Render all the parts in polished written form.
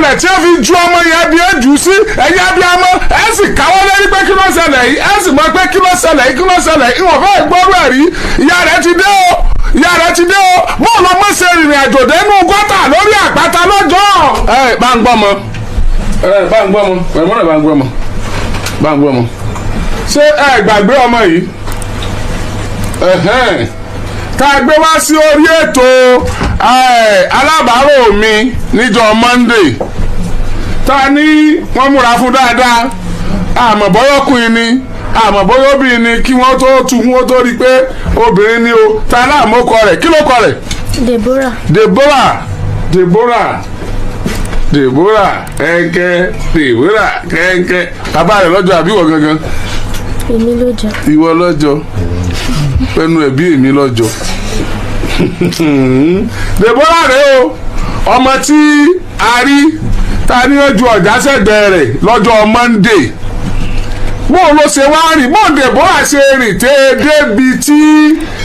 ṣẹlẹ̀ tí ó fi ju ọmọ yẹn bí ó jù sí ẹ̀yìn abiyamọ ẹ̀ sì káwọ́ lórí pé kí ló ṣẹlẹ̀ yìí ẹ̀ sì mọ pé kí ló ṣẹlẹ̀ yìí kí ló ṣẹlẹ̀ yìí ìwọ̀n fẹ́ẹ́ gbọ́rọ̀ ẹ̀ rí ìyá rẹ̀ ti dé o ìyá rẹ̀ ti dé o bọ́ọ̀lù ọmọ ṣe rìnrìn àjò dénú gọ́tà lórí àpáta lọ́jọ́. ẹ bá ń gbọ́ mọ bá ń gbọ́ mọ ẹ̀mọ́ náà bá ń gbọ́ mọ bá ń gbọ́ mọ ṣé ẹ gbàgbé ọmọ yìí tá a gbé wá sí orí ètò alábàárò mi níjọ́ Monday tá a ní wọ́n múra fún dáadáa àmọ́ bọ́yọ́kùnrin ni àmọ́ bọ́yọ́bìnrin ni kí wọ́n tó tu wọ́n tó rí i pé obìnrin ni o tá a láàmú kọ rẹ̀ kí ló kọ rẹ̀. Deborah. Deborah Deborah Deborah kẹ́ńkẹ́ Deborah kẹ́ńkẹ́ bàbá rẹ̀ lọ́jọ́ àbí ìwọ gangan. Èmi lọ́jọ́. Ìwọ lọ́jọ́ pẹ̀lú ẹ̀bí èmi lọ́jọ́. Deborah rẹ̀ o ọmọ tí a rí ta ní ojú ọjà sẹ́gbẹ̀ẹ́ rẹ̀ lọ́jọ́ Monday bó ló ṣe wá rìn bó Deborah ṣe rìn tẹ́ débi tí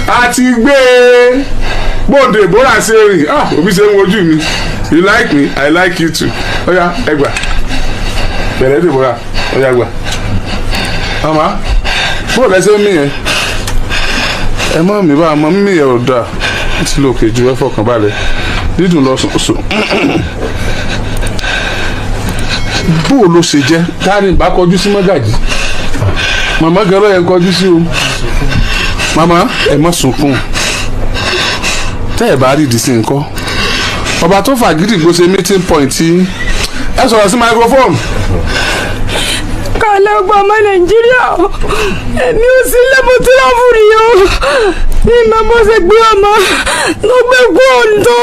a ti gbé e bó Deborah ṣe rìn òbí ṣe ń wojú mi you like me I like you too ọ̀ya ẹgbà bẹ̀rẹ̀ Deborah ọ̀ya gbà ọmọ bó lẹ́sẹ̀ mí yẹn ẹ mọ́ mi bá a mọ́ mímí yẹn ò dáa ó ti lókè ju ẹ fọkàn balẹ̀ dídùn lọ sùn. bó o ló ṣe jẹ́ káàrin bá kọjú sí mọ́gàjì màmá gan lọ́yẹ̀ ń kọjú sí o màmá ẹ má sunkún tẹ́ ẹ bá rí ìdí sí nǹkan ọba tó fàgídì gbó ṣe meeting point ẹ sọ̀rọ̀ sí microphone. kálẹ̀ ọgbà ọmọ Nàìjíríà èmi ò sí lẹ́bù tí wọ́n fún rí o ní ìmọ̀ bó ṣe gbé ọmọ ló gbé kú òǹtó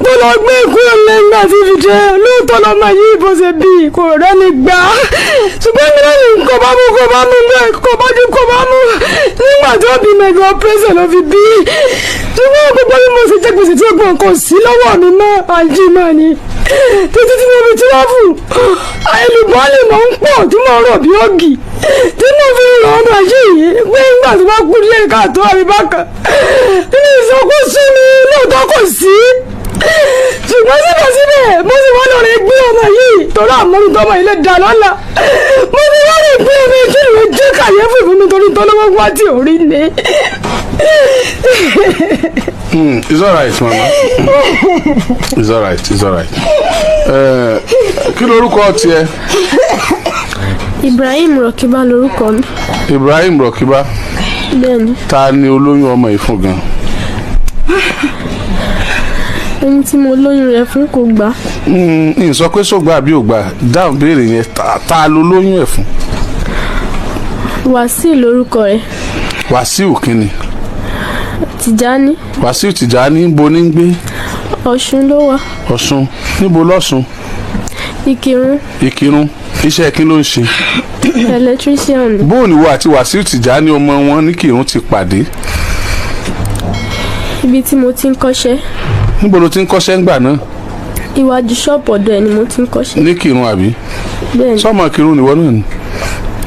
tó lọ gbé kú ọ̀lẹ́gbà tí fi jẹ́ lóòótọ́ lọ́mọ yìí bó ṣe bí kò rẹ́ni gbà ṣùgbọ́n mi lẹ́yìn kò bá mú bẹ́ẹ̀ kò bá dín kò bá mú nígbà tí ó bí mẹ́gbẹ́ ọ̀pẹ́sẹ̀ ló fi bí ṣùgbọ́n gbogbo bí mo ṣe jẹ́ gbèsè tí ó gbọ́n kò sí lọ́wọ́ mi mọ́ àjímọ́ ni títí tí mo fi tí wọ́n fún ayélujára mọ̀ ń pọ̀ tí mo rọ̀ bí ògì tí mo fi rọ̀ ọmọ yìí pé nígbà tí wọ́n kú lé káàtó àbíbákan nínú ìsọkúsí mi lóòótọ́ kò sí ṣùgbọ́n síbẹ̀síbẹ̀ mo sì wọ́n lọ́ọ́ gbé ọmọ yìí torí àmọ́ mi tọ́mọ ilé dà lọ́la mo sì wọ́n lè gbé ọmọ kí ló jẹ́ kàyéfì fún mi torí tọ́lọ́wọ́ wá tí ò rí ni. It's alright, mama. It's alright. Kí lorúkọ tiẹ̀? Ibrahim Rọkíbá lorúkọ mi. Ibrahim Rọkíbá. Bẹ́ẹ̀ni. Ta ni olóyún ọmọ yìí fún gan? Ẹni tí mo lóyún rẹ̀ fún kò gbà. N sọ pé sógbà àbí ògbà dáhùn béèrè yẹn ta ló lóyún ẹ̀ fún? Wàsíù lorúkọ rẹ̀. Wàsíù kínni? Tìjání. Wàsíù Tìjání níbo ní ń gbé? Ọ̀ṣun ló wà. Ọ̀ṣun níbo lọ́ṣun? Ìkìrun. Ìkìrun iṣẹ́ kí ló ń ṣe? Electrician. bóòní wo àti Wàsíù Tìjání ọmọ wọn ní Ìkìrun ti pàdé? Ibi tí mo ti ń kọ́ṣẹ́. Níbo ló ti ń kọ́ṣẹ́ ńgbà náà? Iwájú ṣọ́ọ̀pù ọ̀dọ̀ ẹ̀ ni mo ti ń kọ́ṣẹ́. Ní Ìkìrun àbí? Bẹ́ẹ̀ni. Sọ́mọ Ìkìrun nìwọ náà ni?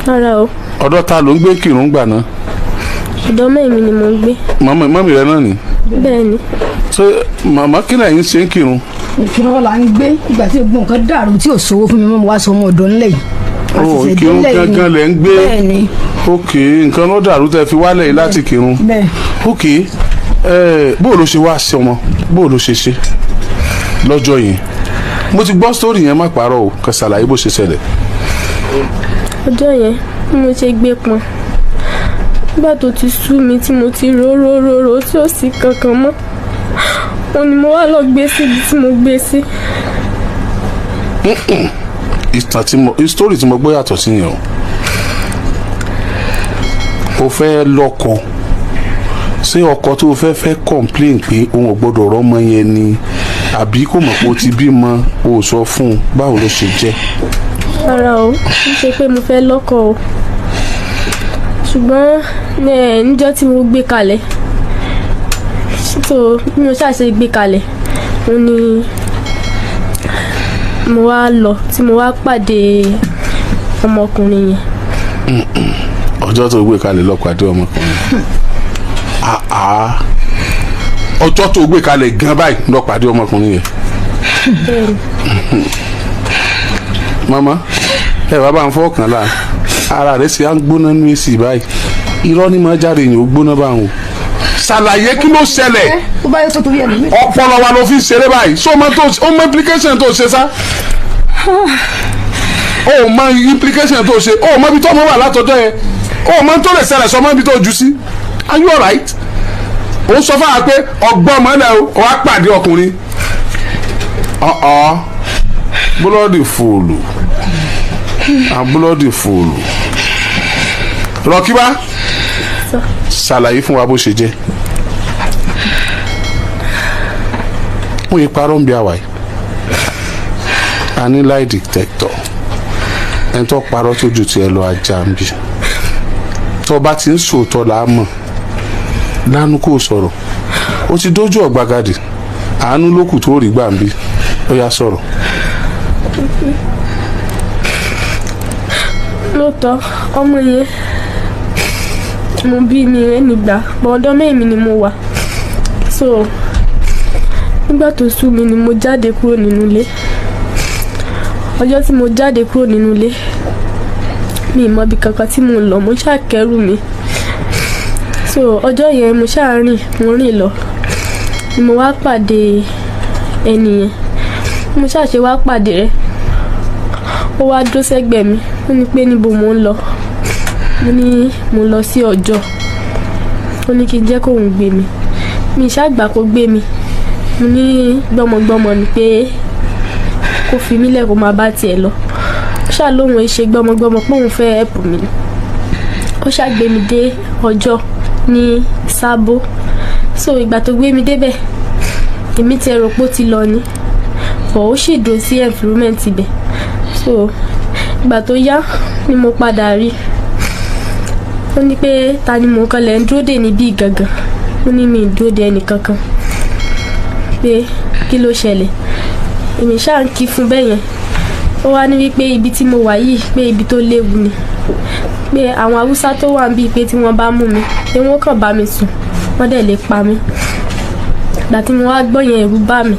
Rárá o. Ọ̀dọ̀ ta ló ń gbé Ìkìrun gbà náà? Ọ̀dọ̀ mẹ́mi ni mo ń gbé. Mọ́mì rẹ náà ni? Bẹ́ẹ̀ni. Ṣé màmá kí lẹ́yìn ṣe ń kírun? Ìkìrun la ń gbé ìgbà tí gbogbo nǹkan dàrú tí ò sówó fún mi mọ́ mo wá sọ ọmọ ọ̀dọ́ ńlẹ̀ yìí. Ó Ìkìrun gangan lẹ̀ ń gbé. Bẹ́ẹ̀ni. Ok nǹkan ló dàrú tẹ́ fi wálẹ̀ yìí láti kírun. Bẹ́ẹ̀. Ok bóò ló ṣe wá sí ọmọ bóò ló ṣe lọ́jọ́ yẹn mo ti gbọ́ sítórì yẹn má parọ́ o kàn ṣàlàyé bó ṣe ṣẹlẹ̀. Ọjọ́ yẹn bí mo ṣe gbé pọn nígbà tó ti sú mi tí mo ti ró tí ò sí kankan mọ́ òun ni mo wá lọ gbé síbi tí mo gbé sí. Sítórì tí mo gbọ́ yàtọ̀ sí yẹn o fẹ́ lọ́kọ ṣé ọkọ tó fẹ́ complain pé òun ò gbọ́dọ̀ rọ́mọ yẹn ni àbí kò mọ̀ pé o ti bímọ o sọ fún un báwo ló ṣe jẹ́. Rárá o kì í ṣe pé mo fẹ́ lọ́kọ o ṣùgbọ́n níjọ́ tí mo gbé kalẹ̀ tó bí mo ṣàṣe gbé kalẹ̀ òun ni mo wá lọ tí mo wá pàdé ọmọkùnrin yẹn. Ọjọ́ tó gbé kalẹ̀ lọ pàdé ọmọkùnrin ọjọ́ tó gbé kalẹ̀ gan báyìí lọ pàdé ọmọkùnrin yẹn. mama ẹ bá ń fọkàn la ara rẹ̀ ṣe à ń gbóná ní èsì báyìí irọ́ ni máa jáde yìí ó gbóná báwọn. ṣàlàyé kí ló ṣẹlẹ̀ ọpọlọ wa ló fi ṣeré báyìí so ó mọ implication tó ṣe sá ó mọ implication tó ṣe ó mọ ibi tó mọ wà látọjọ́ yẹn ó mọ tó lè ṣẹlẹ̀ sọ mọ ibi tó jù sí are you alright? ó sọ fún wa pé ọgbọ́n mọ́lẹ̀ o wá pàdé ọkùnrin búlọ́ọ̀dì fòlù búlọ́ọ̀dì fòlù rọ̀kíbá ṣàlàyé fún wa bó ṣe jẹ́ wọ́n yí parọ́ ń bí àwàyí a ní lie detector ẹni tó parọ́ tó ju tiẹ̀ lọ ajá ń bí tó bá ti ń sòótọ́ là á mọ̀ lánàá kò sọ̀rọ̀ ó ti dójú ọ̀gbagadì àánú lókù tó rí gbà ń bí ó yá sọ̀rọ̀. lóòótọ́ ọmọ yẹn mo bí mi rẹ̀ nígbà bọ́ọ̀dọ́ mẹ́rin ni mo wà so nígbà tó sú mi ni mo jáde kúrò nínú ilé ọjọ́ tí mo jáde kúrò nínú ilé mi ì mọ ibi kankan tí mo lọ mo ṣáà kẹ́rù mi so ọjọ́ yẹn mo ṣáà rìn lọ ni mo wá pàdé ẹni yẹn mo ṣáà ṣe wá pàdé rẹ̀ ó wá dó sẹ́gbẹ̀ẹ́ mi ó ní pé níbo mo ń lọ mo ní mo lọ sí ọjọ́ ó ní kí n jẹ́ kóun gbé mi ṣàgbà kó gbé mi mo ní gbọ́mọgbọ́mọ ni pé kó fi mí lẹ̀ kó máa bá tiẹ̀ lọ ó ṣáà lóun ẹ ṣe gbọ́mọgbọ́mọ pé òun fẹ́ ẹ̀pù mi ó ṣáà gbé mi dé ọjọ́ ní Sábó so ìgbà tó gbé mi débẹ̀ èmi ti rò pé ó ti lọ ni bọ̀ ó sì dúró sí environment ibẹ̀ so ìgbà tó yá ni mo padà rí ó ní pé ta ni mo kàn lẹ́ ń dúró dè níbí gangan ó ní mi ì dúró dè ẹnì kankan pé kí ló ṣẹlẹ̀ èmi ṣáà ń kí fún bẹ́ẹ̀ yẹn ó wá ní wípé ibi tí mo wà yìí pé ibi tó léwu ni pé àwọn haúsá tó wà níbí pé tí wọ́n bá mú mi pé wọ́n kàn bá mi sùn wọ́n dẹ̀ lè pa mí ìgbà tí mo wá gbọ́ yẹn ẹ̀rù bá mi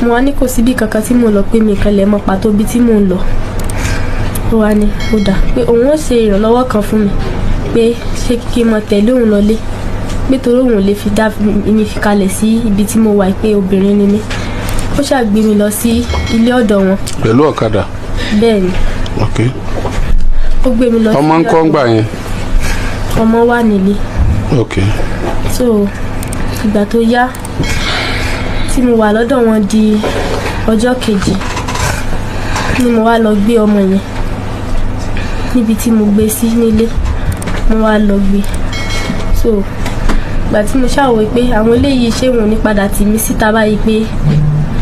mo wá ní kò síbi kankan tí mo lọ pé mi kan lè mọ pàtó bí tí mo ń lọ ó wá ní ó dà pé òun ó ṣe ìrànlọ́wọ́ kan fún mi pé ṣé kí n mọ tẹ̀lé òun lọlé pé torí òun lè fi dá mi fi kalẹ̀ sí ibi tí mo wà pé obìnrin ni mí ó ṣàgbé mi lọ sí ilé ọ̀dọ̀ wọn. pẹ̀lú ọ̀kadà. bẹ́ẹ̀ ni. ok. ó gbé mi lọ sí ilé ọ̀dọ̀ ọmọ ń kọ́ ń gbà yẹn. ọmọ wà nílé. ok. so ìgbà tó yá tí mo wà lọ́dọ̀ wọn di ọjọ́ kejì ni mo wá lọ gbé ọmọ yẹn níbi tí mo gbé sí nílé mo wá lọ gbé so ìgbà tí mo ṣàwò pé àwọn eléyìí ṣé wọn ò ní padà tì mí síta báyìí pé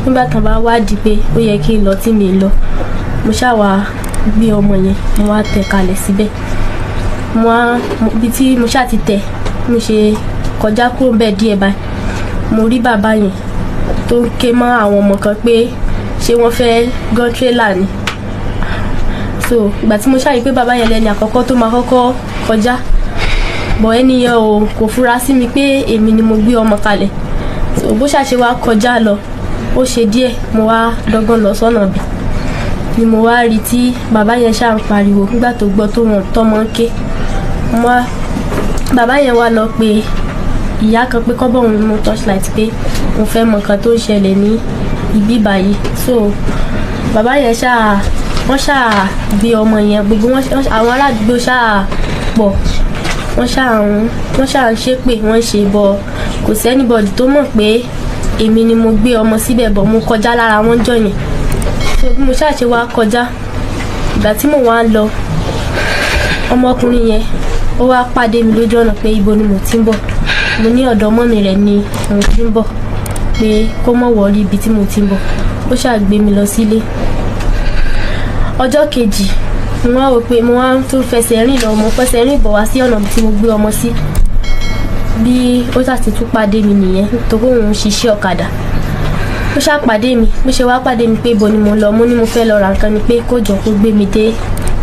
nígbà tán bá wádìí pé ó yẹ kí n lọ tí mi lọ mo ṣàwà gbé ọmọ yẹn mo wá tẹ̀ kalẹ̀ síbẹ̀ ibi tí mo ṣáà ti tẹ̀ mo ṣe kọjá kúrò bẹ́ẹ̀ díẹ̀ báyìí mo rí bàbá yẹn tó ń ké mọ́ àwọn ọmọ kan pé ṣé wọ́n fẹ́ gan tírélà ni so ìgbà tí mo ṣàyí pé bàbá yẹn lẹ́ni àkọ́kọ́ tó máa kọ́kọ́ kọjá bọ̀ ẹnìyẹn o kò fura sí mi pé èmi ni mo gbé ọmọ kalẹ̀ so bó ṣàṣe wá kọjá lọ ó ṣe díẹ̀ mo wá dọ́gbọ́n lọ sọ́nà bí ni mo wá rí tí bàbá yẹn ṣáà ń pariwo nígbà tó gbọ́ tó wọn tọ́mọ ń ké bàbá yẹn wá lọ pé ìyá kan pé kọ́bọ̀ òun mú torchlight pé mo fẹ́ mọ nǹkan tó ń ṣẹlẹ̀ ní ibi báyìí so bàbá yẹn wọ́n ṣáà gbé ọmọ yẹn gbogbo àwọn aládùúgbò ṣáà pọ̀ wọ́n ṣáà ń ṣépè wọ́n ṣe bọ̀ kò sẹ́nibọ̀dì tó mọ̀ pé èmi ni mo gbé ọmọ síbẹ̀ bọ̀ mo kọjá lára wọn jọ yẹn so bí mo ṣáà ṣe wá kọjá ìgbà tí mo wá ń lọ ọmọkùnrin yẹn ó wá pàdé mi lójú ọ̀nà pé ibo ni mo ti ń bọ̀ mo ní ọ̀dọ̀ ọmọ mi rẹ̀ ni mo ti ń bọ̀ pé kó mọ̀ wọ̀rí ibi tí mo ti ń bọ̀ ó ṣáà gbé mi lọ sílé ọjọ́ kejì mo wá wò pé mo wá tún fẹsẹ̀ rìn lọ mo fẹsẹ̀ rìn bọ̀ wá sí ọ̀nà tí mo gbé ọmọ sí bí ó ṣàti tún pàdé mi nìyẹn torí òun ṣiṣẹ́ ọ̀kadà ó ṣáà pàdé mi bó ṣe wá pàdé mi pé ibo ni mo lọ mo ní mo fẹ́ lọ ra nǹkan ni pé kó jọ kó gbé mi dé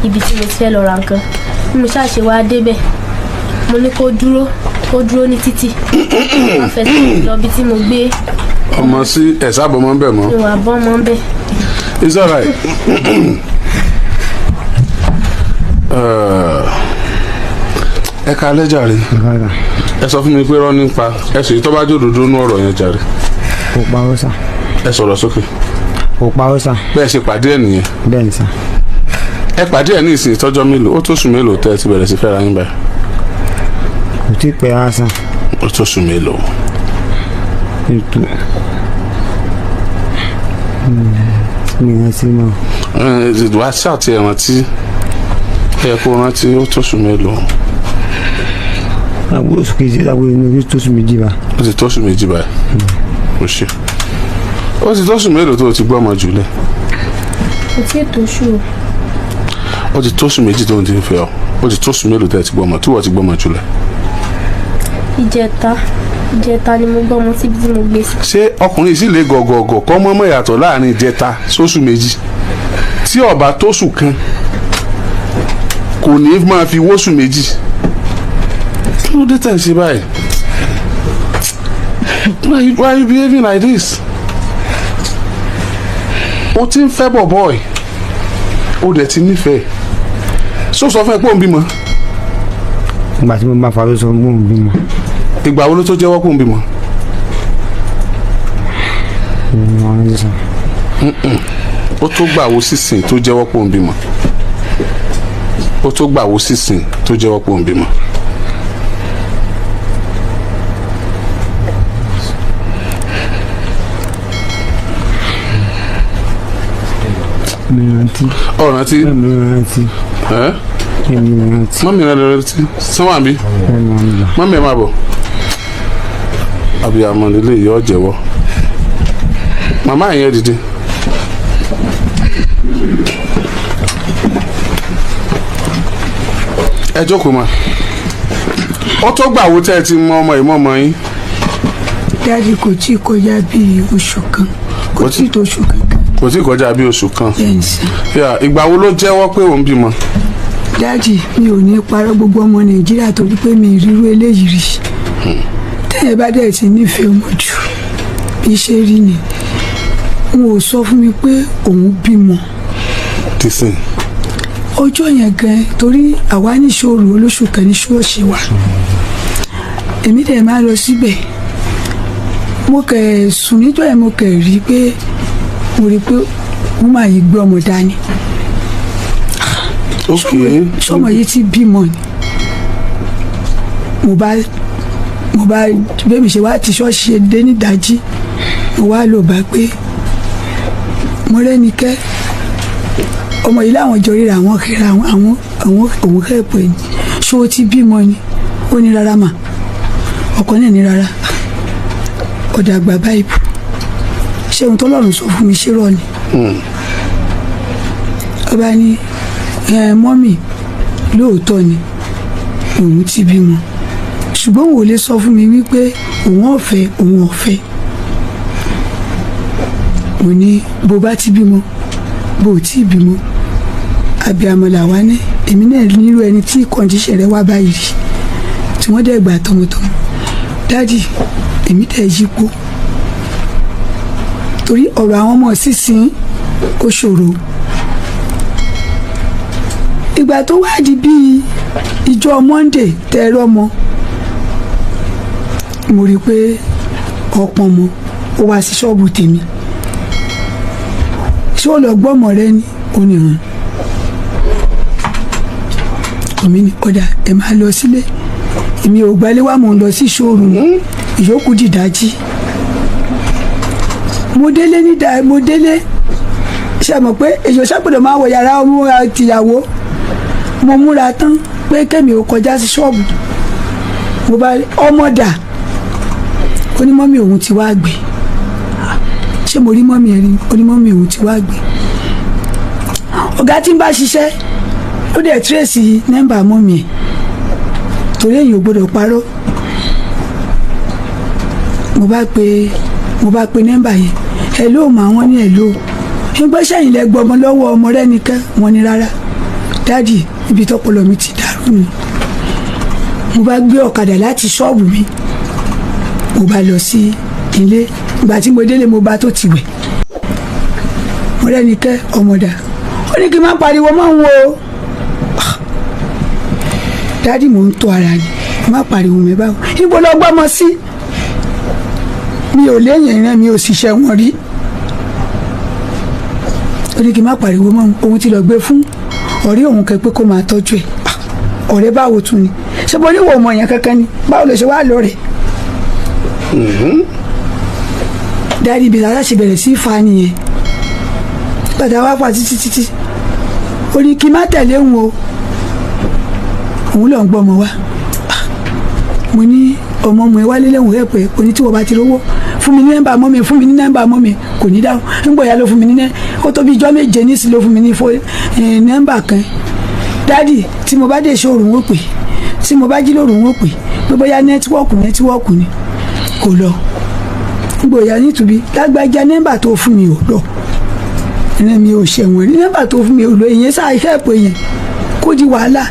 ibi tí mo ti fẹ́ lọ ra nǹkan bí mo ṣáà ṣe wá débẹ̀ mo ní kó dúró ní títì wọ́n fẹsẹ̀ lọ bí tí mo gbé ọmọ sí ẹ̀sà bọ́mọ ń bẹ̀ mọ́. ìwà bọ́mọ ń bẹ̀. It's all right. Ẹ ká lẹ́jà rí ẹ sọ fún mi pé rọ́ nípa ẹ sì tó bá jòdòdó nú ọ̀rọ̀ yẹn jàre. kò parọ́ sà. Ẹ sọ̀rọ̀ sókè. kò parọ́ sà. Bẹ́ẹ̀ ṣe pàdé ẹ̀ nìyẹn. bẹ́ẹ̀ ni sà. Ẹ pàdé ẹ̀ ní ìsìn ìtọ́jọ́ mélòó ó tó sùn mélòó tẹ́ ẹ ti bẹ̀rẹ̀ sí fẹ́ra yín báyìí. kò tí ì pẹ́ rárá sà. Ó tó sùn mélòó. ètò mi rántí mọ́. Wá ṣáàtì ẹ̀ rántí ẹ kó rántí ó tó sùn mélòó. àbúrò oṣù kejì àbúrò inú oṣù tó sùn méjì bá. Ó ti tó sùn méjì báyìí. Ó ṣe. Ó ti tó sùn mélòó tó o ti gbọ́ ọmọ jùlẹ̀. kò tí ì tó ṣù o. Ó ti tó sùn méjì tó ń ti ń fẹ́ ọ. Ó ti tó sùn mélòó tẹ́ ẹ ti gbọ́ ọmọ tí wọ́n ti gbọ́ ọmọ jùlẹ̀. ìjẹta ni mo gbọ́ ọmọ síbi tí mo gbé sí. Ṣé ọkùnrin sì lè gọ̀gọ̀gọ̀ kọ́ mọ́mọ́ ìyàtọ̀ láàrin ìjẹta sóṣù méjì tí ọba tóṣù kan kò ní máa fi wóṣù méjì kí ló dé tẹ̀ ṣe báyìí? Why are you behaving like this? O ti ń fẹ́ bọ̀bọ̀ ẹ̀ o dẹ̀ ti nífẹ̀ẹ́ sọ fún ẹ pé òun bímọ. ìgbà tí mo bá fa ló sọ mò ń bímọ. Ìgbà wo ló tó jẹ́wọ́ pé òun bímọ? Ó tó gbà wo sísìn tó jẹ́wọ́ pé òun bímọ. Ó tó gbà wo sísìn tó jẹ́wọ́ pé òun bímọ. mi rántí. Rántí. mi rántí. mi rántí. Mọ́mí rẹ̀ lọ rántí. Sanwó àbí? Mọ́mí ẹ̀ máa bọ̀. Abiyamọ nílé yìí ọ jẹ́wọ́. Màmá yẹn dìde. Ẹ jókòó ma. Ó tó gbà wo tẹ́ ẹ ti mọ ọmọ ìmọ̀ọ́mọ yín. Dáàdi kò tí ì kọjá bíi oṣù kan kò tí ì tó oṣù kankan. Kò tí ì kọjá bíi oṣù kan. bẹ́ẹ̀ sà. Ìgbà wo ló jẹ́wọ́ pé òun bímọ? Dáàdi mi ò ní parọ́ gbogbo ọmọ Nàìjíríà torí pé mi ìrírú eléyìí rí. Tẹ́yẹ̀ bá dẹ̀ ti nífẹ̀ẹ́ ọmọ jù bí ṣe rí ni n ò sọ fún mi pé òun bímọ. Tìsín. Ọjọ́ yẹn gan torí àwa níṣòro olóṣù kan ní ṣọ́ọ̀ṣì wa èmi dẹ̀ máa lọ síbẹ̀ mo kẹ̀ sùn níjọ́ yẹn mo kẹ̀ rí pé mo rí pé wọ́n máa yí gbé ọmọ dání. Sọmọ yìí ti bímọ ni mo bá bẹ́ẹ̀ mi ṣe wá ti ṣọ́ọ̀ṣì dé nídàájí mo wá lò bá pé mo rẹ́nikẹ́ ọmọ yìí láwọn jọ ríra àwọn kíra àwọn òun kẹ́ẹ̀pọ̀ ẹni ṣó o ti bímọ ni ó ní rárá mà ọkọ náà ní rárá ọ̀dà àgbà báyìí ṣé ohun tó lọ́rùn sọ fún mi ṣé rọ ni ọba ní mọ́mì lóòótọ́ ni òun ti bímọ ṣùgbọ́n òun ò lè sọ fún mi wípé òun ọ̀fẹ́ mo ní bó bá ti bímọ bó ò tí ì bímọ abiyamọ làwa ní èmi náà nírú ẹni tí kọ́ndíṣẹ̀ rẹ wá báyìí rí tí wọ́n dẹ̀ gbà tọmọtọmọ dáàdì èmi tẹ̀ yípo torí ọ̀rọ̀ àwọn ọmọ sísìn ó ṣòro ìgbà tó wá di bíi ìjọ Monday tẹ́rọ ọmọ mo rí i pé ọ̀pọ̀ ọmọ ó wá sí ṣọ́ọ̀bù tèmi ṣé ó lọ gbọ́mọ rẹ ni ó ní hàn omi ní ọ̀dà ẹ̀ máa lọ sílé èmi ò gbalẹ̀ wá mò ń lọ sí ìṣòro ìyókù dìdájí mo délé ṣe mọ̀ pé èyí ò ṣàgbọ́dọ̀ máa wọ yàrá ọmọ tìyàwó mo múra tán pé kẹ́mi ò kọjá sí ṣọ́ọ̀bù mo bá ọmọ dà ó ní mọ́mí òun ti wá gbé ṣé mo rí mọ́mí ẹ̀ rí ó ní mọ́mí òun ti wá gbé ọ̀gá tí ń bá ṣiṣẹ́ ó dẹ̀ tírèsì nọ́mbà mọ́mí ẹ̀ torí èyí ò gbọ́dọ̀ parọ́ mo bá pe nọ́mbà yẹn hello mà wọ́n ní hello nígbà sẹ́yìn lẹ gbọ́mọ lọ́wọ́ ọmọ rẹ nìkan wọ́n ní rárá dáàdì ibi tọ́pọlọ mi ti dàrú ni mo bá gbé ọ̀kadà láti ṣọ́ọ̀bù mi mo bá lọ sí ilé ìgbà tí mo délé mo bá tó ti wẹ̀ mo rẹ́ni kẹ́ ọmọdà ó ní kí n má pariwo mọ́ ń wo dádì mò ń tọ́ ara ni má pariwo mi báwo ibo lọ gbọ́mọ sí mi ò léyìn ìran mi ò sì ṣe wọn rí ó ní kí n má pariwo mọ́ òun ti lọ gbé fún ọ̀rẹ́ òun kẹ́ pé kó máa tọ́jú ẹ̀ ọ̀rẹ́ báwo tún ni ṣé mo níwò ọmọ yẹn kankan ni báwo lè ṣe wá lọ́rẹ̀ dáàdi ibi tàbí àṣebẹ̀rẹ̀ sí fa nìyẹn bàtà wá fà títí ó ní kí n má tẹ̀lé òun o òun lọ ń gbọ́ ọmọ wa mo ní ọmọ ọmọ ẹ wálé lẹ́wọ̀n ẹ̀ pé oní tí wọ́n bá ti rówó fún mi ní nọ́mbà mọ́mi fún mi ní nọ́mbà mọ́mi kò ní dáhùn nígbà yà ló fún mi ní ó tó bí ijọ́ méje nísìnyí ló fún mi ní nọ́mbà kan dáàdi tí mo bá dé ṣòro ń wò pé tí mo bá jí lóru ń wò pé pé bóyá nẹ́tíwọ́ọ̀kù ni kò lọ nígbà yà nítorí lágbájá nọ́mbà tó fún mi ò lọ ẹ̀rẹ́ mi ò ṣẹ̀wọ̀n rí nọ́mbà tó fún mi ò lọ ìyẹn sáà iṣẹ́ ìpè yẹn kó di wàhálà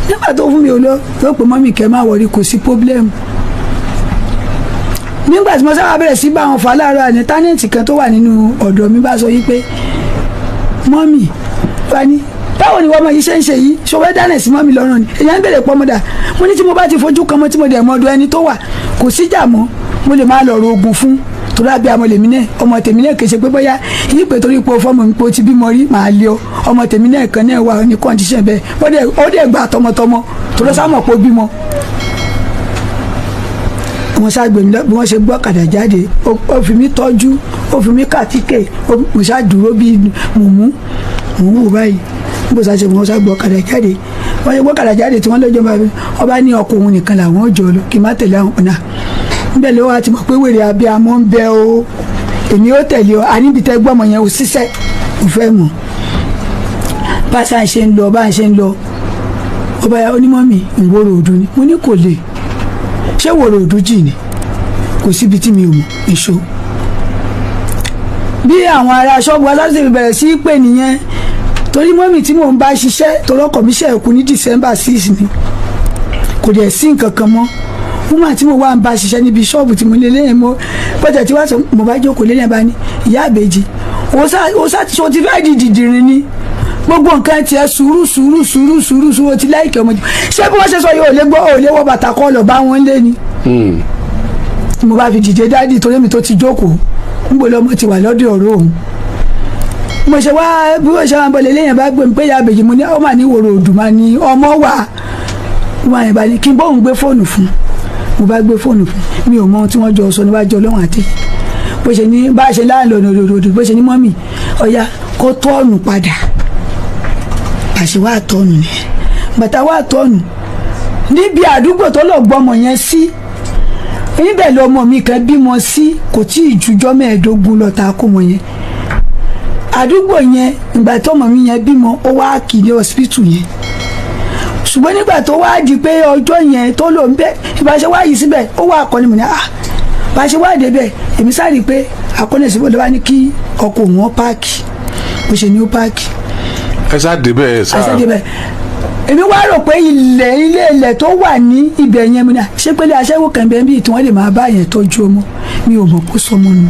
nọ́mbà tó fún mi ò lọ tó pè mọ́mì kẹ́ máa wọrí kò sí pọ́blẹ́mù nígbà tí mo sábà bẹ̀rẹ̀ sí bá wọn fà láàárọ̀ àní tánẹ̀tì kan tó wà nínú ọ̀dọ̀ mi bá sọ yí pé mọ́mì wá ní báwo ni wọ́n mọ iṣẹ́ ń ṣe yìí ṣọwọ́ dáná sí mọ́mì lọ́rùn ni èèyàn ń bèrè pọ́nmọ́dà mo ní tí mo bá ti fojú kan mọ́ tí mo dẹ̀ mọ́ ọdún ẹni tó wà kò síjà mọ́ mo lè máa lọ ro oògùn fún torí àbí àmọ́ lèmi náà ọmọ tèmi náà kì í ṣe pé bóyá yìí pé torí pé fọ́ọ̀mù mi pé o ti bímọ rí màá lé ọ ọmọ tèmi náà kan náà wà ní kọ́ndíṣẹ̀ bẹ́ẹ̀ ó dẹ̀ gbà tọmọtọmọ torí sámọ̀ pé ó bímọ wọ́n ṣàgbé mi bí wọ́n ṣe gbọ́ kàdà jáde ó fi mí tọ́jú ó fi mí kàtíkè mo ṣàdúró bíi mùmú wò báyìí bó ṣàṣe wọ́n ṣàgbọ́ kàdà jáde wọ́n ṣe gbọ́ kàdà jáde tí wọ́n lọ́jọ́ bá mi wọ́n bá ní ọkọ̀ òun nìkan làwọn ò jọ lọ kí n má tẹ̀lé àwọn ọ̀nà níbẹ̀ ló wá ti mọ̀ pé wèrè abẹ́ amọ́ ń bẹ o èmi ó tẹ̀lé ọ àníbi tẹ́ gbọ́mọ yẹn ò ṣiṣẹ́ ò fẹ́ mọ̀ bá a ṣe ń lọ ọba onímọ̀ mi ìwòrò òdu ni mo ní kò lè ṣé wòrò òdu jì ni kò síbi tí mi ò mọ̀ èso bí àwọn ará ṣọ́ọ̀bù aláṣẹ bẹ̀rẹ̀ sí í pè nìyẹn torí mọ́mì tí mò ń bá ṣiṣẹ́ torọ́kọ̀ mi ṣe ẹ̀kú ní December 6 ni kò dẹ̀ sí nǹkan kan mọ́ wúmà tí mo wá ń bá ṣiṣẹ́ níbi ṣọ́ọ̀bù tí mo lé lẹ́yìn mo pẹ̀tẹ̀ tí wá sọ mo bá jókòó lẹ́yìn bá ní ìyá àbèjì ó sá ti fẹ́ di dìdìrín ni gbogbo nǹkan tiẹ̀ sùúrù ti láìkẹ́ ọmọ jù ṣé bí wọ́n ṣe sọ yìí ò lè gbọ́ ò lè wọ́ bàtà kọ́ lọ bá wọn lé ni. mo bá fi dìde dáàdì torí mi tó ti jókòó ń gbọ́ lọ́mọ ti wà lọ́dọ̀ ọ̀rọ̀ òun mo ṣe wá bí wọ́n ṣe wá ń bọ̀ lẹ́yìn bá gbé mi pé ìyá àbèjì mo ní ó mà ní ìwòrò òdù mà ní ọmọ wà wọ́n àyìnbá ní kí n bóun gbé fóònù fún mo bá gbé fóònù fún mi ò mọ ohun tí wọ́n jọ sọ níwájú Ọlọ́run àti bó ṣe ní bá a ṣe láàlọ́ òdòdó bó ṣe ní mọ́mì ọ̀ya kó tọ́ọ̀nù padà àṣewà tọ́ọ̀nù ni bàtà wà tọ́ọ̀nù níbi àdúgbò tó lọ gbọ́mọ yẹn sí níbẹ̀ lọmọ mi kan bímọ sí kò tí ì jùjọ́ mẹ́ẹ̀ẹ́dógún lọ ta kó mọ yẹn àdúgbò yẹn ìgbà tọ́mọ mi yẹn bímọ ó wá kì í ní hospital yẹn ṣùgbọ́n nígbà tó wá di pé ọjọ́ yẹn tó lò ń bẹ́ ìbáṣe wá yìí síbẹ̀ ó wá akọni mọ̀ ní báṣe wá débẹ̀ èmi sáré pé akọni ìsìnkú ló wá ní kí ọkọ̀ òun páàkì bó ṣe ní ó páàkì. ẹ sá débẹ̀ ẹ sá. ẹ sá débẹ̀ èmi wá rò pé ilẹ̀ tó wà ní ibẹ̀ yẹn mi náà ṣé pé ilé aṣẹ́wó kan bẹ́ẹ̀ bí tí wọ́n lè máa bá yẹn tọ́jú ọmọ mi ò mọ̀ kó sọmọ nù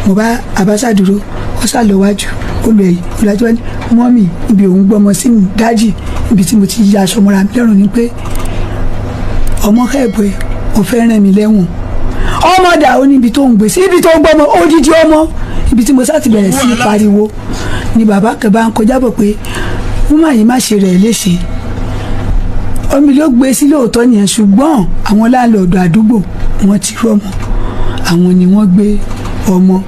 mo bá àbáṣà dúró ó sá lọ wájú olùyẹ̀yìn olùdájọ́ ní mọ́mì ibi òun gbọ́mọ sí mi dájì ibi tí mo ti ya aṣọ mọ́ra mi lẹ́rùn ni pé ọmọ kẹ́ẹ̀bọ̀ ẹ̀ ò fẹ́ rán mi lẹ́wọ̀n ọmọ dà ó níbi tó ń gbé sí ibi tó ń gbọ́mọ odidi ọmọ ibi tí mo sá ti bẹ̀rẹ̀ sí pariwo ni bàbá kan bá ń kọjá bọ̀ pé wúmà yìí má ṣe rẹ̀ léṣe omi ló gbé sí lóòótọ́ nìyẹn ṣùgbọ́n àwọn láńlọ́ọ̀dù àdúgbò wọn ti rọ́mọ àwọn ni wọ́n gbé ọmọ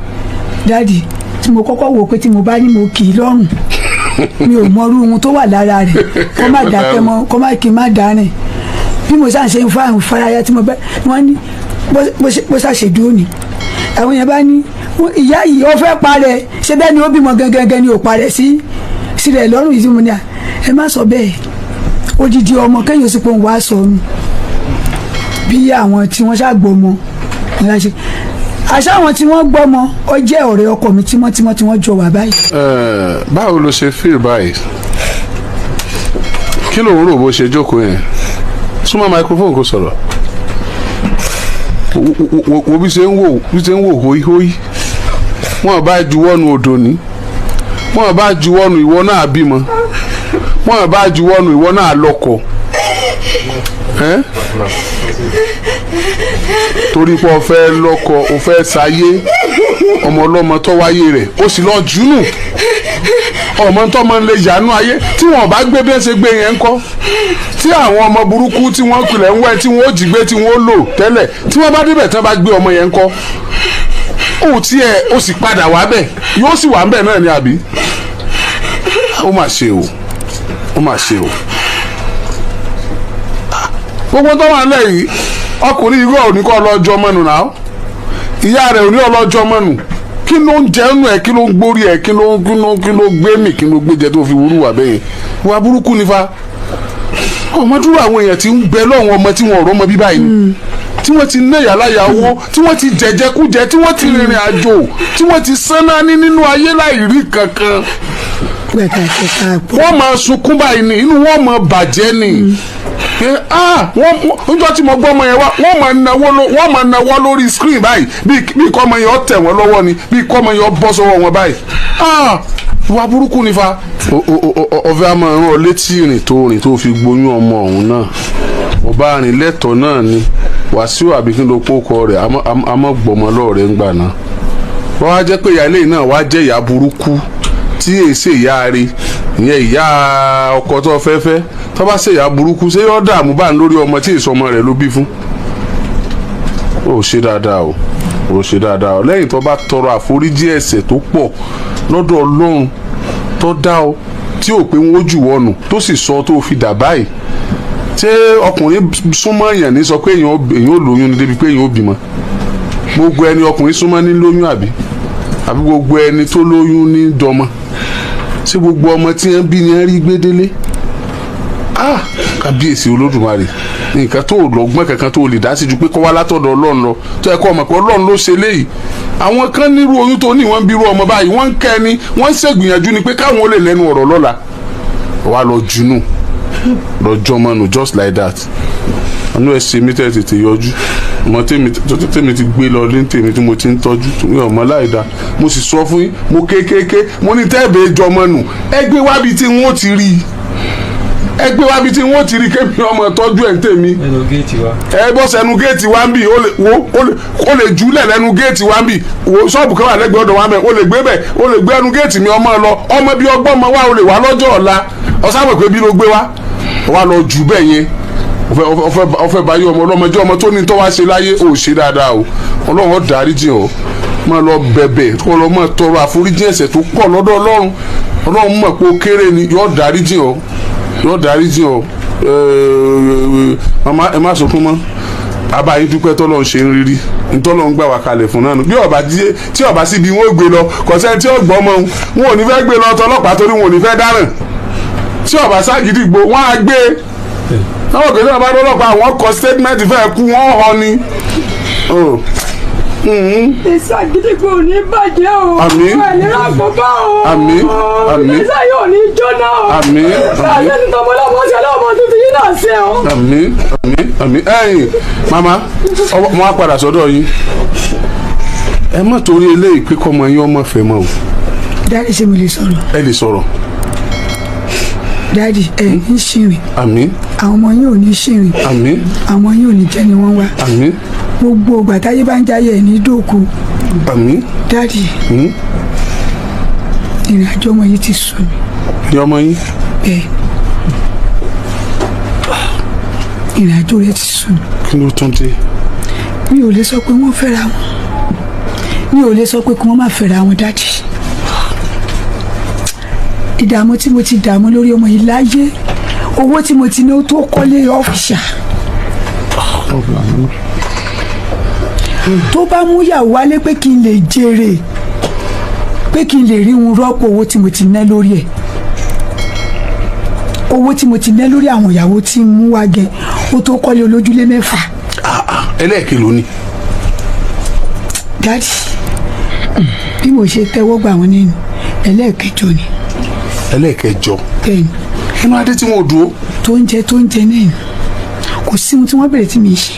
dáàdì tí mo kọ́kọ́ wò pé tí mo bá ní mo kì í lọ́rùn mi ò mọ irú ohun tó wà lára rẹ̀ kó má dákẹ́ mọ́ kó má kí n má dárìn bí mo ṣáà ṣe ń fa àwọn faraya tí mo bẹ́ wọ́n ní bó ṣàṣe dúró ni àwọn yẹn bá ní ìyá yìí ó fẹ́ parẹ́ ṣé bẹ́ẹ̀ ni ó bímọ gangan ni ò parẹ́ sí rẹ̀ lọ́rùn yìí tí mo ní à ẹ má sọ bẹ́ẹ̀ odidi ọmọ kẹ́yìn ó sì pọ̀ ń wá sọ ọ́nù bí àwọn tí wọ́n ṣàgbọ́mọ àṣà àwọn tí wọ́n gbọ́mọ ó jẹ́ ọ̀rẹ́ ọkọ mi tímọ́tímọ́ tí wọ́n jọ wà báyìí. báwo ló ṣe feel báyìí kí ló ń rò bó ṣe jókòó yẹn súnmọ́ microphone kó sọ̀rọ̀. wo bí ṣe ń wò hóíhóí wọ́n bá juwọ́nu odò ní wọ́n bá juwọ́nu ìwọ náà bímọ wọ́n bá juwọ́nu ìwọ náà lọ́kọ torí pé o fẹ́ lọ́kọ o fẹ́ sáyé ọmọ ọlọ́mọ tó wáyé rẹ̀ ó sì lọ jùnú ọmọ tó máa ń lè yànú ayé tí wọ́n bá gbé bí ẹ ṣe gbé yẹn ń kọ́ tí àwọn ọmọ burúkú tí wọ́n pilẹ̀ ń wẹ̀ tí wọ́n ó jí gbé tí wọ́n ó lò tẹ́lẹ̀ tí wọ́n bá débẹ̀ tí wọ́n bá gbé ọmọ yẹn ń kọ́ ó tiẹ̀ ó sì padà wá bẹ̀ yóò sì wà ń bẹ̀ náà ni àbí ó mà ṣe o ó mà ṣe o gbogbo tó wà nílẹ̀ yìí ọkùnrin irú ò ní kọ́ ọlọ́jọ́ mọ́nu náà ìyá rẹ̀ ò ní ọlọ́jọ́ mọ́nu kí ló ń jẹun ẹ̀ kí ló ń gbórí ẹ̀ kí ló gbé mì kí ló gbé jẹ tó fi wúrú wà bẹ́yẹn wà burúkú nífa ọmọdúró àwọn èèyàn ti ń bẹ lọ́wọ́ ọmọ tí wọn ò rọ́mọ bí báyìí ni tí wọ́n ti náyà láyà owó tí wọ́n ti jẹjẹkújẹ tí wọ́n ti rìnrìn àjò tí wọ́n ti sánná ní nínú ayé láì rí kankan wọ́n máa sunkún báyìí ni inú wọn máa bàjẹ́ ni níjọ́ tí mo gbọ́ ọmọ yẹn wá wọ́n máa náwó lórí screen báyìí bí kọ́ ọmọ yẹn ó tẹ̀ wọ́n lọ́wọ́ ni bí kọ́ ọmọ yẹn ó bọ́ sọ́wọ́ wọn báyìí wà burúkú nífa ọ̀fẹ́ a máa rán ọ létí rìn tó fi gboyún ọmọ ọ̀hún náà ọba rìn lẹ́tọ̀ọ́ náà ni Wàsíù àbí kí ló kókó rẹ̀ àmọ́ gbọmọ lọ́ọ̀rẹ́ ń gbà náà wọ́n wá jẹ́ pé ìyá ilé náà wá jẹ́ ìyá burúkú tí èsè ìyá rí ìyẹn ìyá ọkọ tó fẹ́fẹ́ tó bá ṣe ìyá burúkú ṣé yọ dààmú bá ń lórí ọmọ tí èso ọmọ rẹ̀ ló bí fún. ó ṣe dáadáa ó ṣe dáadáa o lẹ́yìn tó bá tọrọ àforíjì ẹ̀ṣẹ̀ tó pọ̀ lọ́dọ̀ Ọlọ́run tó dá ọ tí ò pé wọ́n jù wọnù tó sì sọ tó fi dà báyìí ṣé ọkùnrin súnmọ́ èèyàn ní sọ pé èèyàn ò lóyún ní débi pé èèyàn ò bímọ gbogbo ẹni ọkùnrin súnmọ́ ní lóyún àbí gbogbo ẹni tó lóyún ní dọmọ ṣé gbogbo ọmọ tí wọ́n bí ni wọ́n rí gbé délé kábíyèsí Olódùmarè nǹkan tó lọ́gbọ́n kankan tó lè dá sí ju pé kọ́ wá látọ̀dọ̀ Ọlọ́run lọ tó ẹ kọ́ ọmọ pé Ọlọ́run ló ṣe léyìí àwọn kan nírú oyún tó ní wọ́n ń bírú ọmọ báyìí wọ́n ń kẹ́ ni wọ́n ń ṣègbìyànjú ni pé káwọn ó lè lẹ́nu ọ̀rọ̀ lọ́la wà lọ junú lọ́jọ́ mọ́nu just like that àánú ẹ̀ ṣe mí tètè yọjú ọmọ tèmi ti gbé lọ ní tèmi tí mo ti ń tọ́jú mi ọmọ láìda mo sì sọ fún yín mo kékeré mo ní tẹ́ẹ̀bẹ̀ jọ mọ́nu ẹgbẹ́ wábi tí wọ́n ti rí ẹgbẹ́ wábi tí wọ́n ti rí kémi ọmọ tọ́jú ẹ̀ ń tèmi ẹ bọ́ sẹ́nu géètì wá ń bì ó lè júlẹ̀ lẹ́nu géètì wá ń bì ṣọ́ọ̀bù kan wà lẹ́gbẹ̀ẹ́ ọ̀dọ̀ wa mẹ́ ó lè gbé bẹ̀ ó lè gbé ẹnu géètì mi ọmọ lọ ọmọ bí ọgbọ́n ọmọ wa ó lè wá lọ́jọ́ ọ̀la ọ̀sáwọ̀ pé bí ló gbé wá wá lọ jù bẹ́ẹ̀ yẹn ọfẹ báyìí ọmọ ọlọmọdé ọmọ tó ní tó wá ṣe láyé ò ṣe dáadáa o Ọlọ́run ó dáríjì ọ́ máa lọ bẹ̀bẹ̀ kó lọ máa tọrọ àforíjì ẹ̀ṣẹ̀ tó pọ̀ lọ́dọ̀ Ọlọ́run mọ̀ pé ó kéré ni yóò dáríjì ọ́ màmá ẹ má sọkún mọ́ abáyé dúpẹ́ tọ́lọ́run ṣe ń rírí ntọ́lọ́run gbà wá kalẹ̀ fún náà nù bí ọba síbi wọn ò gbé lọ kọ̀sẹ́ tí ó gbọ́ ọmọ wọn ò ní fẹ́ gbé lọ tọlọ́pàá torí wọn ò ní fẹ́ dáràn tí ọba ságídí gbó wọn á gbé táwọn kìnìún náà bá lọ́lọ́pàá àwọn kọ statement fẹ́ẹ́ kú wọ́n họ ni. ìsàgídígbò ò ní bàjẹ́ o àmín ìlera àkóbá o àmín ìgbésẹ̀ yóò ní jóná o àmín àṣẹ ní tọmọlọmọ ṣe lọ́mọ tó ti yín náà ṣe o. àmín ẹ̀yin màmá mo á padà sọ́dọ̀ yín ẹ má torí eléyìí pé kọ́mọ yín ọmọ fẹ́ mọ́ o. dáàdì ṣé mo lè sọ̀rọ̀. ẹ lè sọ̀rọ̀. dáàdì ẹ ní ṣìrìn. àmín. àwọn ọmọ yín ò ní ṣìrìn. àmín. àwọn ọmọ yín ò ní jẹ́ ni wọ́n wá. àmín. gbogbo ìgbà táyé bá ń jáyé ẹ̀ ní dòkú. àmín. dáàdì ìrìn àjò ọmọ yìí ti sùn mí. ní ọmọ yín. bẹ́ẹ̀ ìrìn àjò rẹ̀ ti sùn mí. kí ló tún dé. mi ò lè sọ pé wọ́n fẹ́ra wọn mi ò lè sọ pé kí wọ́n má fẹ́ra wọn dáàdì. ìdààmú tí mo ti dààmú lórí ọmọ yìí láyé owó tí mo ti ní tó kọ́lé ọ́fíìsà tó bá mú yàwó wálé pé kí n lè jèrè pé kí n lè rí wọn rọ́pò owó tí mo ti ná lórí ẹ̀ owó tí mo ti ná lórí àwọn ìyàwó tí ń mú wá gẹ ó tó kọ́lé olójúlé 6. ẹlẹ́ẹ̀kì ló ní. dáàdì bí mo ṣe tẹ́wọ́ gbà wọ́n nínú ẹlẹ́ẹ̀kẹjọ ni. ẹlẹ́ẹ̀kẹjọ. bẹ́ẹ̀ni. inú adé tí wọn ò dúró. tó ń jẹ náà kò sí ohun tí wọ́n bẹ̀rẹ̀ tí mi ṣe.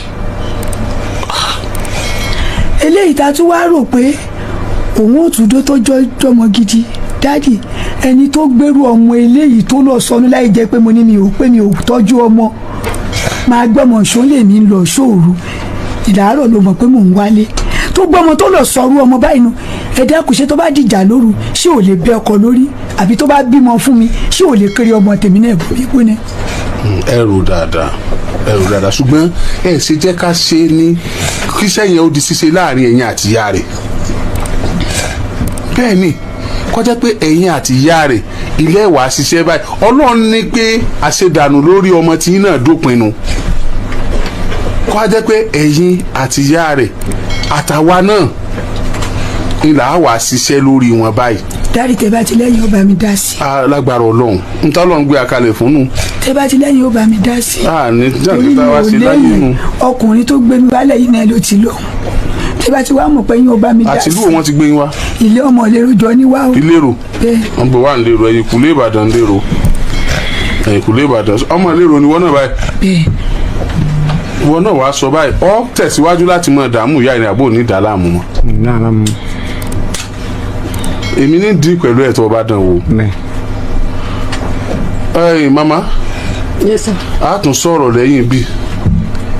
eléyìí ta tún wá rò pé òun ò tún dó tó jọmọ gidi dáàdì ẹni tó gbèrú ọmọ eléyìí tó lọ sọnù láì jẹ́ pé mo ní mi ò tọ́jú ọmọ máa gbọ́mọ ṣọlẹ mi lọ ṣòru ìdàárọ̀ ló mọ̀ pé mò ń wálé tó gbọ́mọ tó lọ sọrú ọmọ báyìí nu ẹ̀dá kò ṣe tó bá dìjà lóru ṣé ò lè bẹ ọkọ lórí àbí tó bá bímọ fún mi ṣé ò lè kéré ọmọ tèmi náà gbóná. ẹrù dáadáa ṣùgbọ́n ẹ ṣe jẹ́ ká ṣe ní kíṣẹ́ yẹn ó di ṣíṣe láàrin ẹ̀yin àti ìyá rẹ̀ bẹ́ẹ̀ ni kọjá pé ẹ̀yin àti ìyá rẹ̀ ilé ìwà ṣiṣẹ́ báyìí ọlọ́run ní pé àṣedànù lórí ọmọ tí náà dópinu kọjá pé ẹ̀yin àti ìyá rẹ̀ àtàwa náà ilà á wà ṣiṣẹ́ lórí wọn báyìí. dárí tẹ bá ti lẹ́yìn ó bá mi dá sí. lágbára ọlọ́run níta ọlọ́run gbé akalẹ̀ fún nù. tẹ bá ti lẹ́yìn ó bá mi dá sí. ní jáde tá a wá sí láyé nù. ọkùnrin tó gbé mi wálẹ̀ yìí náà ló ti lọ tẹ bá ti wá mọ̀ pé yín ó bá mi dá sí. àtìlú wọn ti gbé yín wá. ilé ọmọ ìlérò jọ ní wá o. ìlérò wọn bọ wà nílérò ẹ̀yìn kùlé ìbàdàn lérò ẹ̀yìn kùlé ìbàdàn ọmọ ìlérò ni wọn náà báyìí. wọn náà wàá sọ báyìí ọ tẹ̀síwájú láti mọ dààmú ìyá ìrìn àbò ní ìdálàmú mọ́. èmi ní dín pẹ̀lú ẹ̀tọ́ ọba dàn wò. mama Yes sir. a tún sọ̀rọ̀ lẹ́yìn bí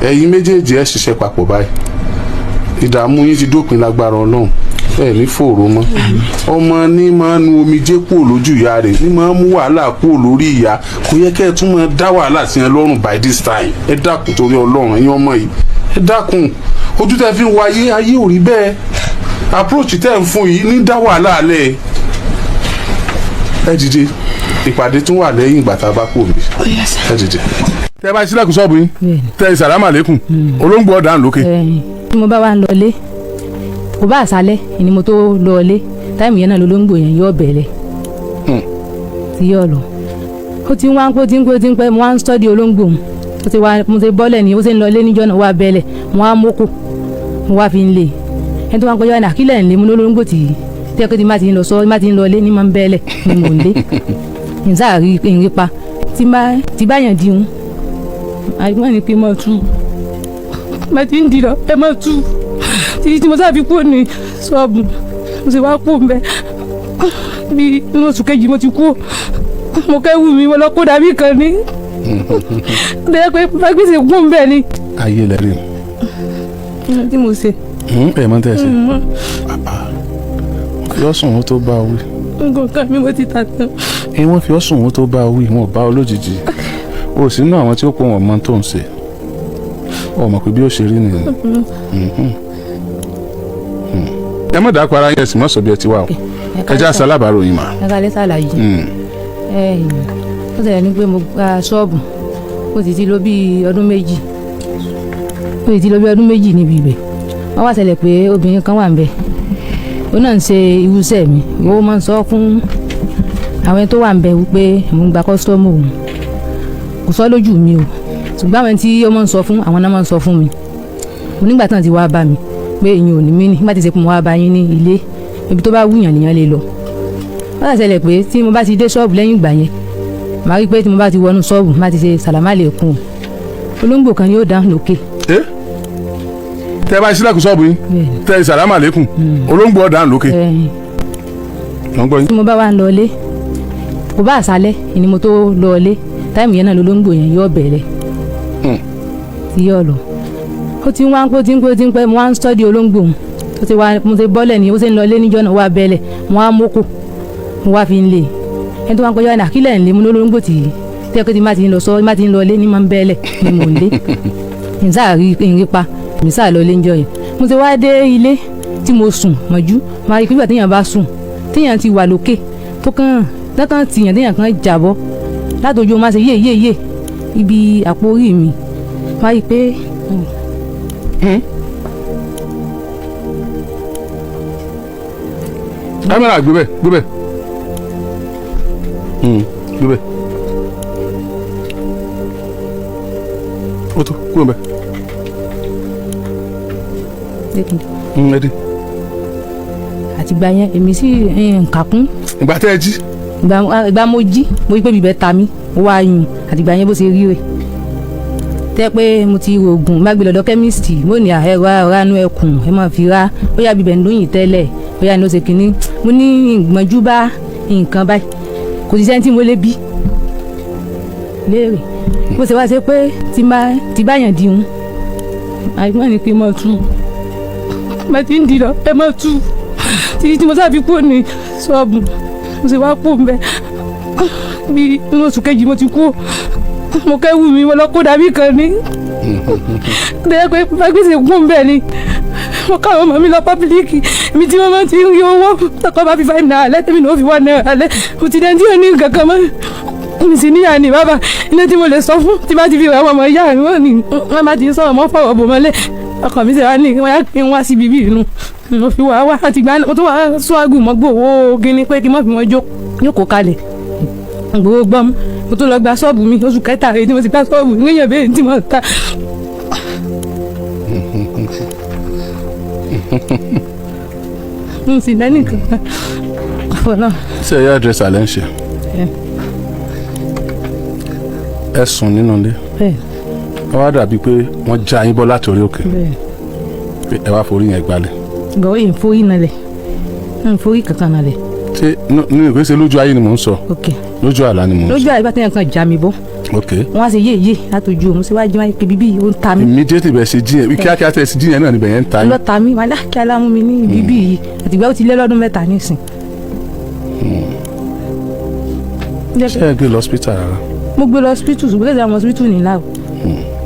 ẹ̀yin méjèèjì ẹ̀ ṣiṣẹ́ papọ̀ báyìí ìdààmú yín ti dópin lágbára ọlọ́run ẹ̀ ní fòrò mọ́ ọmọ ní máa nu omijé kúrò lójú ìyá rẹ̀ ní máa mú wàhálà kúrò lórí ìyá kò yẹ kẹ́ ẹ tún máa dá wàhálà sí ẹ lọ́rùn by this time ẹ dákun torí ọlọ́run ẹ̀yin ọmọ yìí ẹ dákun ojú tẹ́ fi ń wo ayé ò rí bẹ́ẹ̀ approach tẹ́ ń fún yìí ní dá wàhálà alẹ́ ẹ dìde ìpàdé tún wà lẹ́yìn ìgbà tá a bá kú òbí ẹ dìde. tẹ́ bá sílẹ̀kùn ṣọ́ọ̀bù yín tẹ́ sàlámà lẹ́kùn olóńgbò ọ̀dà ń lókè. tí mo bá wà ń lọlé kò bá àṣálẹ́ ni mo tó lọlé táìmù yẹn náà lolóńgbò yẹn yóò bẹ̀rẹ̀ tí yóò lọ ó ti ń wá kó tí ń pẹ́ mo wá ń sọ́ọ́dì olóńgbò mo ti bọ́lẹ̀ ni ó ti ń lọlé níjọ́ náà wá bẹ́lẹ̀ mo wá mókò mo wá fi ń lè ẹni tó wá ń pẹ́ yọ́nà àkílẹ̀ ń lé mo lólóńgbò tì í tí ẹ̀kọ́ ti má ti ń lọ sọ má ti ń lọlé ní máa ń bẹ́lẹ̀ ni mò ń lé ìsáàrí ìrìpa tí báyàn di òun àìgbọ́n ni pé mọ́ tú má ti ń di lọ ẹ mọ́ tú títí tí mo sábì kúrò ní ṣọ́ọ̀bù mo sì wá kú mbẹ bí inú oṣù kejì mo ti kú mo kẹ́wù mi mo lọ kó dàbí kan ní bẹ́ẹ̀ pé gbèsè kú mbẹ ni. ayé lẹ́rìí. tí mo ṣe. ẹ mọ tẹ ẹ ṣe. yọ sùn wọn tó bá wí. nǹkan kan mi mo ti tà tán. wọ́n fi ọ́ sùn wọn tó bá wí wọn ò bá ọ lójijì o sì nínú àwọn tí ó pọ̀ wọn mọ tó ń ṣe ọ mọ̀ pé bí ó ṣe rí nìyẹn. ẹ mọ̀ dáa para yẹn sì mọ̀ sọ bí ẹ ti wà o ẹ já sálábàárò yìí mà. ẹ ká lè ṣàlàyé ó tẹ̀lé ní pé mo gba ṣọ́ọ̀bù ó ti lò bí ọdún méjì níbi ibẹ̀ wọ́n wá ṣẹlẹ̀ pé obìnrin kan wà ń bẹ̀ ó náà ń ṣe irúṣẹ́ mi ó máa ń sọ fún àwọn tó wà ń bẹ̀ wípé mo ń gba kọ́sítọ́mù òun kò sọ lójú mi o ṣùgbọ́n àwọn tí ó máa ń sọ fún àwọn náà máa ń sọ fún mi onígbà tán ti wá bá mi pé èyàn ò ní mí ní nígbà tí ṣe pé mo wá bá yín ní ilé ibi tó bá wúyàn lèèyàn lè lọ wọ́n ṣàṣẹlẹ̀ pé tí mo bá ti dé ṣọ́ọ̀bù lẹ́yìn ìgbà yẹn màá rí pé tí mo bá ti wọnú ṣọ́ọ̀bù má ti ṣe sàlámà lè kún o olóńgbò kan ni ó dáhùn lókè. tẹ bá sílẹ̀kùn ṣọ́ọ̀bù yín tẹ sàlámà lẹ́kùn olóńgbò ọ̀dà lókè. tí mo bá wà ń lọlé kò bá àṣálẹ́ ni mo tó lọlé táìmù yẹn náà lolóńgbò yẹn yóò bẹ̀rẹ̀ tí yóò lọ ó ti ń wá kó tí ń pẹ́ mo wá ń sọ́ọ́dì olóńgbò mo ti bọ́lẹ̀ ni ó ti ń lọlé níjọ́ náà wá bẹ́lẹ̀ mo wá mókò mo wá fi ń lè ẹni tó wá ń pẹ́ yọ́nà àkílẹ̀ ń lé mo lólóńgbò tì í tí ẹ̀kọ́ ti má ti ń lọ sọ má ti ń lọlé ní máa ń bẹ́lẹ̀ ni mò ń lé ìsáàrí ìrìpa mi sáà lọlé níjọ́ yẹn mo ti wá dé ilé tí mo sùn mọ́jú máa rí pípẹ́ téèyàn bá sùn téèyàn ti wà lókè tó kàn lọ́kàn tìyàn téèyàn kan jàbọ́ látòjú máa ṣe yé ibi àpò orí mi máa rí pé. kámẹ́rà gbé bẹ́ẹ̀ gbé bẹ́ẹ̀ ó tó kúrò bẹ́ẹ̀. ẹdí. àtìgbà yẹn èmi sì nkà kún. ìgbà tẹ́ ẹ jí. ìgbà mo jí mo rí pé bíbẹ́ ta mí mo wá yùn àtìgbà yẹn bó ṣe rí rẹ̀. tẹ́ pé mo ti rògùn má gbé lọ́dọ̀ kẹ́míìsì mo ní ẹ̀rọ aránú ẹkùn ẹ máa fi ra ó yá bíbẹ̀ ń lóyìn tẹ́lẹ̀ ó yá ní ó ṣe kínní mo ní ìgbọ̀njú bá nǹkan báyìí kò sí sẹ́ni tí mo lè bí léèrè bó ṣe wá ṣe pé tí báyàn di hun àìmọ́ ni pé mo tú bá ti ń di lọ ẹ mo tú títí tí mo sábà fi kúrò ní ṣọ́ọ̀bù mo ṣe wá kó ń bẹ bí inú oṣù kejì mo ti kú mo kẹ́wù mi mo lọ kó dàbí kan ní lẹ́yìn pé gbàgbèsè gún bẹ́ẹ̀ ni mo káwọn ọmọ mi lọ pọ́bílíkì mi tí wọ́n máa ti ń rí owó tọkọ bá fi 5 naira lẹ́tẹ̀mí ní ó fi 1 naira lẹ́ mo ti dẹ́ntí ò ní nǹkan kan mọ́ mi sì níyà ní bàbá iná tí mo lè sọ fún tí bá ti fi wà ọmọ ìyá mi wọ́n bá ti ń sọ̀rọ̀ mọ́ fọ̀rọ̀ bò mọ́lẹ̀ ọkọ mi sì wá ní wọ́n yá kí n wá sí bíbí inú mo fi wà wá àti gbà mo tún wà sọ́ọ̀gù mọ́ gbòòwò gíní pé kí n má fi wọn jókòó kalẹ̀ gbogbo gbọ́n mo tó lọ gba ṣọ́ọ̀bù mi oṣù kẹta rèé tí mo ti gba ṣọ́ọ̀bù níyàn bẹ́ẹ̀ tí mo ta. n sì lẹ́nu kankan fọlọ́. ṣé ẹ̀yà àdírẹ́sì alẹ́ ń ṣe ẹ sùn nínú ilé ẹ wá dàbí pé wọ́n já yín bọ́ láti orí òkè ẹ wá forí yẹn gbalẹ̀. gbọ́ yìí ń forí nalẹ̀ ń forí kankan nalẹ̀. ṣé nínú ìgbésẹ̀ lójú ayé ni mò ń sọ lójú àlá ni mò ń sọ. lójú àlá bá tẹ̀yàn kan já mi bọ́. ok wọ́n á ṣe yéèyé látòjú òun ṣe wá jí wáyé pé bíbí ó ń ta mí. immediately bẹ̀ ṣe jí yẹn kíákíá tẹ̀ sí jí yẹn náà níbẹ̀ yẹn ń ta yín. lọ ta mí wàá kí alámú mi ní bíbí yìí àtìgbà ó ti lé lọ́dún 3 nísìn. ṣé ẹ gbé lọ hospital rárá. mo gbé lọ hospital ṣùgbọ́n kẹ́sì àwọn hospital nílá o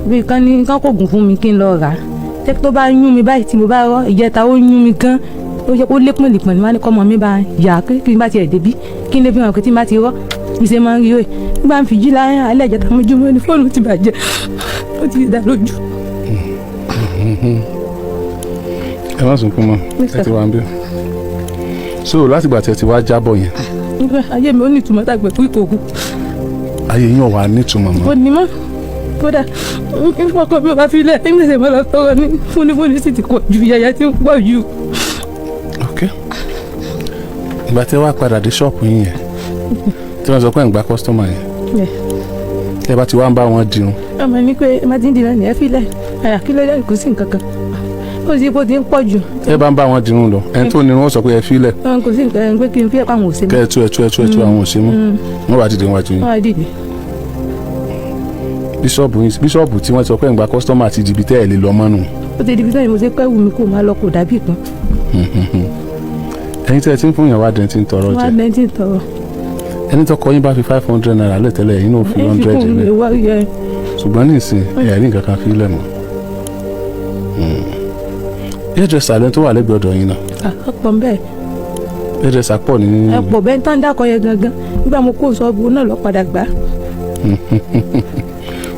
bí kán kò gùn fún mi kí n lọ rà á tẹ́ tó bá yún mi báyìí tí mo bá rọ ìjẹta ó yún mi gan ó lépọn lépọn ní wá ní kọ́mọ mi bá yà kí n bá tiẹ̀ débí kí n lè fi hàn pé tí n bá ti rọ́ mi ṣe máa ń rí o nígbà ń fi jí láyé alẹ́ ìjẹta mo jú mọ́ ní fóònù ti bàjẹ́ ó ti dà lójú. ẹ má sunkún mọ́ ẹ ti wá ń bẹ so láti gbà tí ẹ ti wá jábọ̀ yẹn. ayé mi ò ní ìtumọ̀ tàgbẹ̀ fún ìkòkù. ayé yín ò wá nítumọ̀ mọ́. kò ní mọ́ kódà ọkọ mi ò bá fi lẹ̀ ẹ̀ ń gbèsè mọ́ lọ tọrọ ní fúnifúni sì ti pọ̀ ju yàyà tí ń pọ̀ jù. ok ìgbà tí ẹ wá padà dé ṣọ́ọ̀pù yín yẹn tí wọ́n sọ pé ẹ̀ ń gba kọ́sítọ́mà yẹn ẹ bá ti wá ń bá wọn dirun. ọmọ ní pé ẹ má ti ń dirun ẹ fi lẹ̀ àyà kí ló dé kò sí nǹkan kan ó sì kó ti ń pọ̀ jù. ẹ bá ń bá wọn dirun lọ ẹni tó nírun ó sọ pé ẹ fi lẹ̀. kò sí nǹkan ẹ pé kí n fi ẹ̀ pa àwọn òsè mọ́. kẹ́ ẹ tú àwọn òsè mọ́ wọ́n bá dìde wájú yín. wọ́n á dìde. bíṣọ̀bù tí wọ́n sọ pé ẹ̀ ń gba kọ́sítọ́mà ti dìbí tẹ́ ẹ̀ lè lọ mọ́nu. ó ti dìbí sẹ́yìn mo ṣe pẹ́ wù mí kó máa lọ kó dàbí kan. ẹ̀yin tí ẹ ti ń fún yàn wá dẹ́ntì ń tọrọ jẹ. wá dẹ́ntì ń tọrọ. ẹni tọkọ yín bá fi 500 naira lẹ́tẹ̀lẹ̀ ẹ̀yin náà fi 100 lẹ̀. ṣùgbọ́n ní ìsìn ẹ̀rí nǹkan kan fi lẹ̀ mọ́. hairdresser lẹ́ni tó wà lẹ́gbẹ̀ẹ́ ọ̀dọ̀ yín náà. ọ̀pọ̀ ń bẹ́ẹ̀. hairdresser pọ̀ ní. ẹ̀pọ̀ bẹ́ẹ̀ tán dákọ̀ yẹn gangan nígbà mo kó sọ́ọ̀bù náà lọ padà gbà.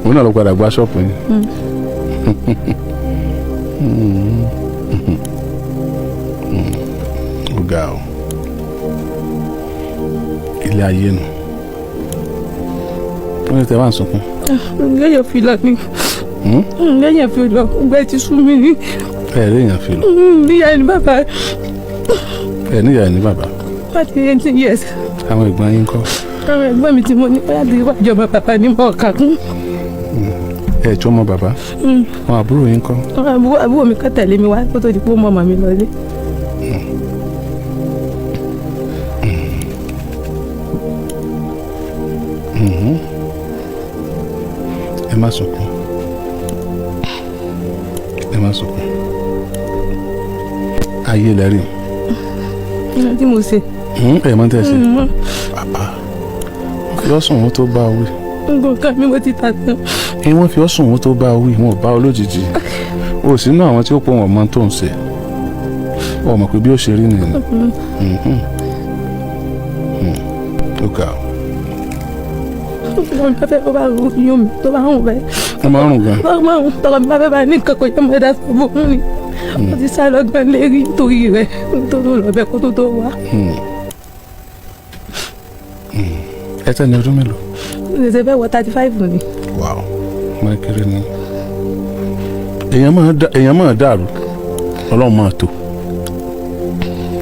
òun náà lọ padà gbá ṣọ́ọ̀pù yín. ó ga ọ ilé ayé nu wọ́n ní tẹ́ wá ń sunkún. lẹ́yìn fi lọ ni lẹ́yìn fi lọ gbẹ́ ti sú mi ní. ẹ lẹ́yìn fi lọ. níyà ni bàbá. ẹ níyà ni bàbá. wọ́n ti 18 years. àwọn ẹ̀gbọ́n yín kọ́. àwọn ẹ̀gbọ́n mi tí mo ní bóyá ti wájú ọmọ bàbá ní mọ̀ ọ̀kà kún. ẹ jọ ọmọ bàbá. àwọn àbúrò yín kọ́. àbúrò mi kọ́ tẹ̀lé mi wá kó tó di pé ó mọ ọmọ mi lọlé. ẹ má sunkún ẹ má sunkún ayé lẹ́rìí. tí mo ṣe. ẹ mọ tẹ ṣe bàbá fi ọ́ sùn wọn tó bá wí. nǹkan mi mo ti tà tán. wọ́n fi ọ́ sùn wọn tó bá wí wọn ò bá ọ lójijì o sínú àwọn tí ó pọ̀ wọn mọ tó ń ṣe ọ mọ̀ pé bí ó ṣe rí nìyẹn. ó ga ọ. tọkọ mi bá fẹ́ bá yún mi tó bá hùn bẹ́ẹ̀. wọ́n máa ń rùn gan. tọkọ mi bá fẹ́ bá ní nǹkan kan yẹn mo dá sọ fún mi wọ́n ti sá lọ́gbọ́n lérí nítorí rẹ̀ nítorí lọ́bẹ̀ kó tó wá. ẹ tẹ́ ní ọdún mélòó. ṣe fẹ́ wọ 35 ni. wàá ọmọ kékeré ni èèyàn máa dàrú ọlọ́run máa tó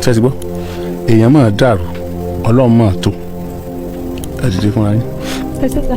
ṣe ti gbọ́ èèyàn máa dàrú ọlọ́run máa tó ẹ dìde fúnra yín. ẹ ṣe ta.